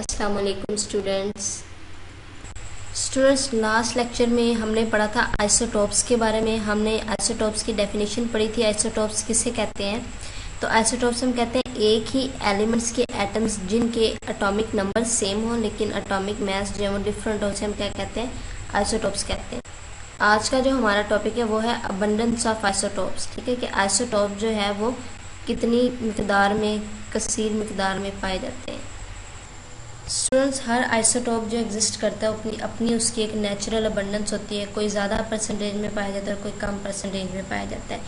अस्सलाम वालेकुम students last lecture में हमने पढ़ा था आइसोटोप्स के बारे में। हमने आइसोटोप्स की डेफिनेशन पढ़ी थी। आइसोटोप्स किसे कहते हैं? तो आइसोटोप्स हम कहते हैं एक ही एलिमेंट्स के एटम्स जिनके एटॉमिक नंबर सेम हो लेकिन एटॉमिक मास जो है वो डिफरेंट हो, उसे हम क्या कहते हैं? आइसोटोप्स कहते हैं। आज का जो हमारा टॉपिक है वो है अबंडेंस ऑफ आइसोटोप्स। ठीक है कि आइसोटोप जो है वो कितनी मिकदार में, कसीर मिकदार में पाए जाते हैं। स्टूडेंट्स, हर आइसोटोप जो एग्जिस्ट करता है अपनी अपनी उसकी एक नेचुरल अबंडेंस होती है। कोई ज़्यादा परसेंटेज में पाया जाता है और कोई कम परसेंटेज में पाया जाता है।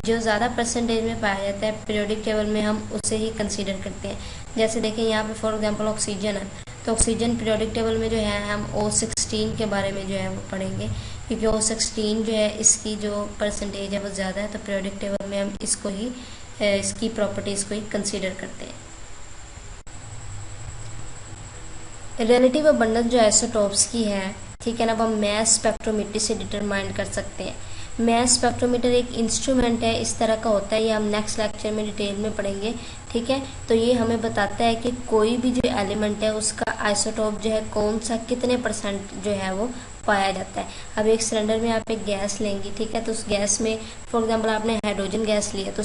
जो ज़्यादा परसेंटेज में पाया जाता है पीरियोडिक टेबल में हम उसे ही कंसीडर करते हैं। जैसे देखें यहाँ पे फॉर एग्जांपल ऑक्सीजन है, तो ऑक्सीजन पीरियोडिक टेबल में जो है हम O16 के बारे में जो है वो पढ़ेंगे, क्योंकि O16 जो है इसकी जो परसेंटेज है वो ज़्यादा है, तो पीरियोडिक टेबल में हम इसको ही इसकी प्रॉपर्टीज़ को ही कंसीडर करते हैं। रिलेटिव अबंडेंस जो आइसोटोप्स की है, ठीक है ना, वो हम मास स्पेक्ट्रोमीटर से डिटरमाइन कर सकते हैं। मास स्पेक्ट्रोमीटर एक इंस्ट्रूमेंट है, इस तरह का होता है, ये हम नेक्स्ट लेक्चर में डिटेल में पढ़ेंगे। ठीक है, तो ये हमें बताता है कि कोई भी जो एलिमेंट है उसका आइसोटोप जो है कौन सा कितने परसेंट जो है वो पाया जाता है। अब एक सिलेंडर में आप एक गैस लेंगी, ठीक है, तो उस गैस में फॉर एग्जांपल आपने हाइड्रोजन गैस लिया, तो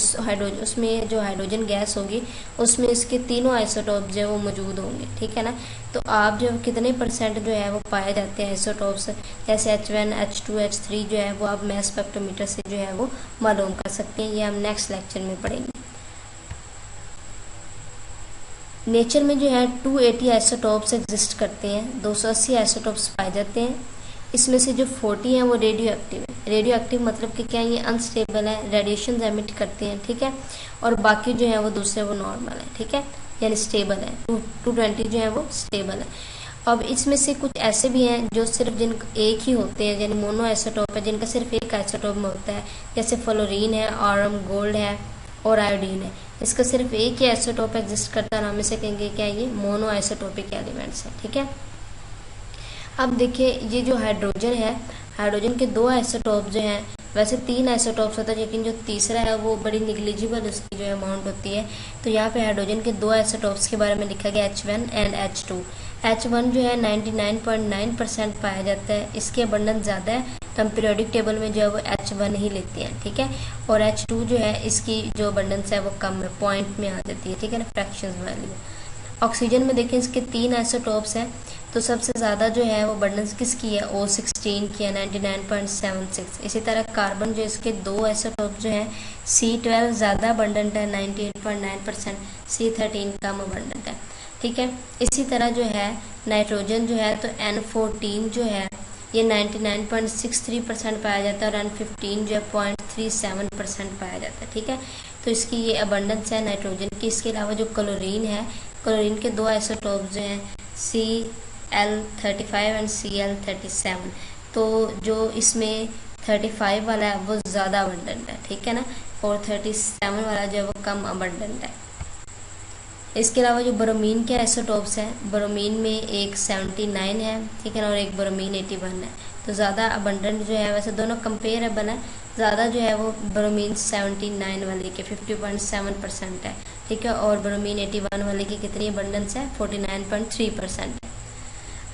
उसमें जो हाइड्रोजन गैस होगी उसमें इसके तीनों आइसोटोप जो है वो मौजूद होंगे। ठीक है ना, तो आप जो कितने परसेंट जो है वो पाए जाते हैं आइसोटोप्स, जैसे H1, H2, H3 जो है वो आप मास स्पेक्ट्रोमीटर से जो है वो मालूम कर सकते हैं। ये हम नेक्स्ट लेक्चर में पढ़ेंगे। नेचर में जो है 280 आइसोटोप्स एग्जिस्ट करते हैं, 280 आइसोटोप्स पाए जाते हैं। इसमें से जो 40 हैं वो रेडियो एक्टिव है। रेडियो एक्टिव मतलब कि क्या, ये अनस्टेबल है, रेडिएशन एमिट करते हैं। ठीक है, और बाकी जो है वो दूसरे वो नॉर्मल है। ठीक है, यानी स्टेबल है। 220 जो है वो स्टेबल है। अब इसमें से कुछ ऐसे भी हैं जो सिर्फ जिन एक ही होते हैं, यानी मोनो आइसोटोप है, जिनका सिर्फ एक आइसोटोप में होता है, जैसे फ्लोरीन है, ऑरम गोल्ड है और आयोडीन है। इसका सिर्फ एक ही आइसोटोप एग्जिस्ट करता है, हम इसे कहेंगे क्या, ये मोनो आइसोटोपिक एलिमेंट्स है। ठीक है, अब देखिए ये जो हाइड्रोजन है, हाइड्रोजन के दो आइसोटोप जो हैं, वैसे 3 आइसोटोप्स होते हैं लेकिन जो तीसरा है वो बड़ी निग्लिजिबल उसकी जो अमाउंट होती है। तो यहाँ पे हाइड्रोजन के 2 आइसोटोप्स के बारे में लिखा गया H1 एंड H2। H1 जो है 99.9% पाया जाता है, इसकी अबंडेंस ज़्यादा है, तो हम पीरियोडिक टेबल में जो है वो H1 ही लेते हैं। ठीक है, और H2 जो है इसकी जो अबंडेंस है वो कम है, पॉइंट में आ जाती है। ठीक है ना, फ्रैक्शंस वैल्यू। ऑक्सीजन में देखें इसके 3 आइसोटोप्स हैं, तो सबसे ज़्यादा जो है वो अबंडेंस किसकी है, O16 की है, 99.76। इसी तरह कार्बन जो इसके 2 आइसोटोप जो हैं, C12 ज़्यादा अबंडेंट है 98.9%, C13 कम अबंडेंट है। ठीक है, इसी तरह जो है नाइट्रोजन जो है, तो N14 जो है ये 99.63% पाया जाता है और N15 जो है 0.37% पाया जाता है। ठीक है, तो इसकी ये अबंडेंस है नाइट्रोजन की। इसके अलावा जो क्लोरीन है, क्लोरीन के 2 आइसोटोप जो हैं Cl35 एंड Cl37, तो जो इसमें 35 वाला है वो ज़्यादा अबंडेंट है। ठीक है ना, और 37 वाला जो है वो कम अबंडेंट है। इसके अलावा जो ब्रोमीन के आइसोटोप्स हैं, ब्रोमीन में एक 79 है, ठीक है ना, और एक ब्रोमीन 81 है। तो ज़्यादा अबंडेंट जो है, वैसे दोनों कंपेरेबल है, ज़्यादा जो है वो ब्रोमीन 79 वाले के 50.7% है। ठीक है, और ब्रोमीन 81 वाले की कितनी अबंडेंस है, 49.3% है।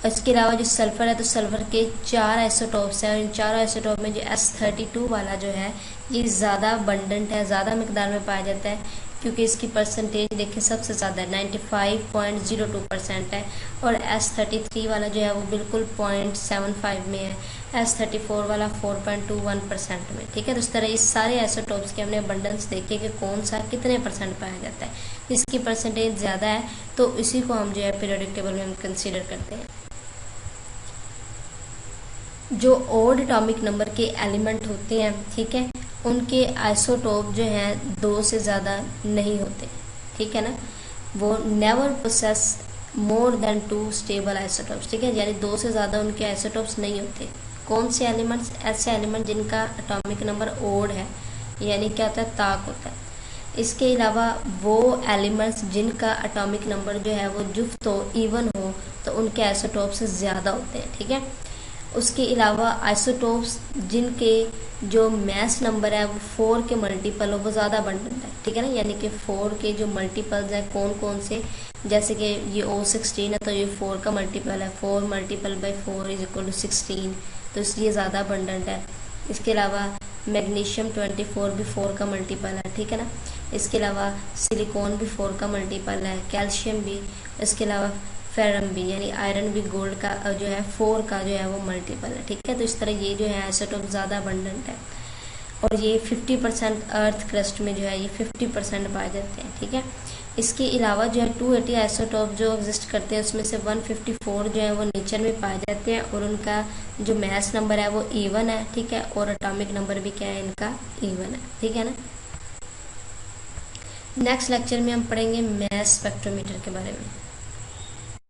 इसके अलावा जो सल्फ़र है, तो सल्फ़र के 4 आइसोटोप्स हैं, और इन 4 आइसोटोप में जो S32 वाला जो है ये ज़्यादा अबंडेंट है, ज़्यादा मिकदार में पाया जाता है, क्योंकि इसकी परसेंटेज देखिए सबसे ज़्यादा 95.02% है, और S33 वाला जो है वो बिल्कुल 0.75 में है, S34 वाला 4.21% में। ठीक है, तो इस तरह इस सारे आइसोटोप्स के हमने अबंडेंस देखे कि कौन सा कितने परसेंट पाया जाता है। इसकी परसेंटेज ज़्यादा है तो इसी को हम जो है पीरियोडिक टेबल में हम कंसीडर करते हैं। जो ओड एटॉमिक नंबर के एलिमेंट होते हैं, ठीक है, उनके आइसोटोप जो हैं 2 से ज़्यादा नहीं होते। ठीक है ना, वो never possess more than 2 stable isotopes. ठीक है, यानी 2 से ज़्यादा उनके आइसोटोप्स नहीं होते। कौन से एलिमेंट्स? ऐसे एलिमेंट जिनका एटॉमिक नंबर ओड है, यानी क्या होता है, ताक होता है। इसके अलावा वो एलिमेंट्स जिनका एटॉमिक नंबर जो है वो जुफ्त हो, इवन हो, तो उनके आइसोटोप्स ज़्यादा होते हैं। ठीक है, उसके अलावा आइसोटोप्स जिनके जो मास नंबर है वो 4 के मल्टीपल हो, वो ज़्यादा अबंडेंट है, ठीक है ना। यानी कि 4 के जो मल्टीपल्स हैं कौन कौन से, जैसे कि ये O16 है तो ये 4 का मल्टीपल है, 4 multiple by 4 is equal to 16, तो इसलिए ज़्यादा अबंडेंट है। इसके अलावा मैग्नीशियम 24 भी 4 का मल्टीपल है, ठीक है ना। इसके अलावा सिलिकॉन भी 4 का मल्टीपल है, कैल्शियम भी, इसके अलावा फेरम भी यानी आयरन भी गोल्ड का जो है 4 का जो है वो मल्टीपल है, ठीक है। तो इस तरह ये जो है आइसोटोप ज़्यादा अबंडेंट है और ये 50% अर्थ क्रस्ट में जो है ये 50% पाए जाते हैं, ठीक है। इसके अलावा जो है 280 आइसोटोप जो एग्जिस्ट करते हैं उसमें से 154 जो है वो नेचर में पाए जाते हैं और उनका जो मास नंबर है वो E1 है, ठीक है, और एटॉमिक नंबर भी क्या है इनका E1 है, ठीक है ना। नेक्स्ट लेक्चर में हम पढ़ेंगे मास स्पेक्ट्रोमीटर के बारे में।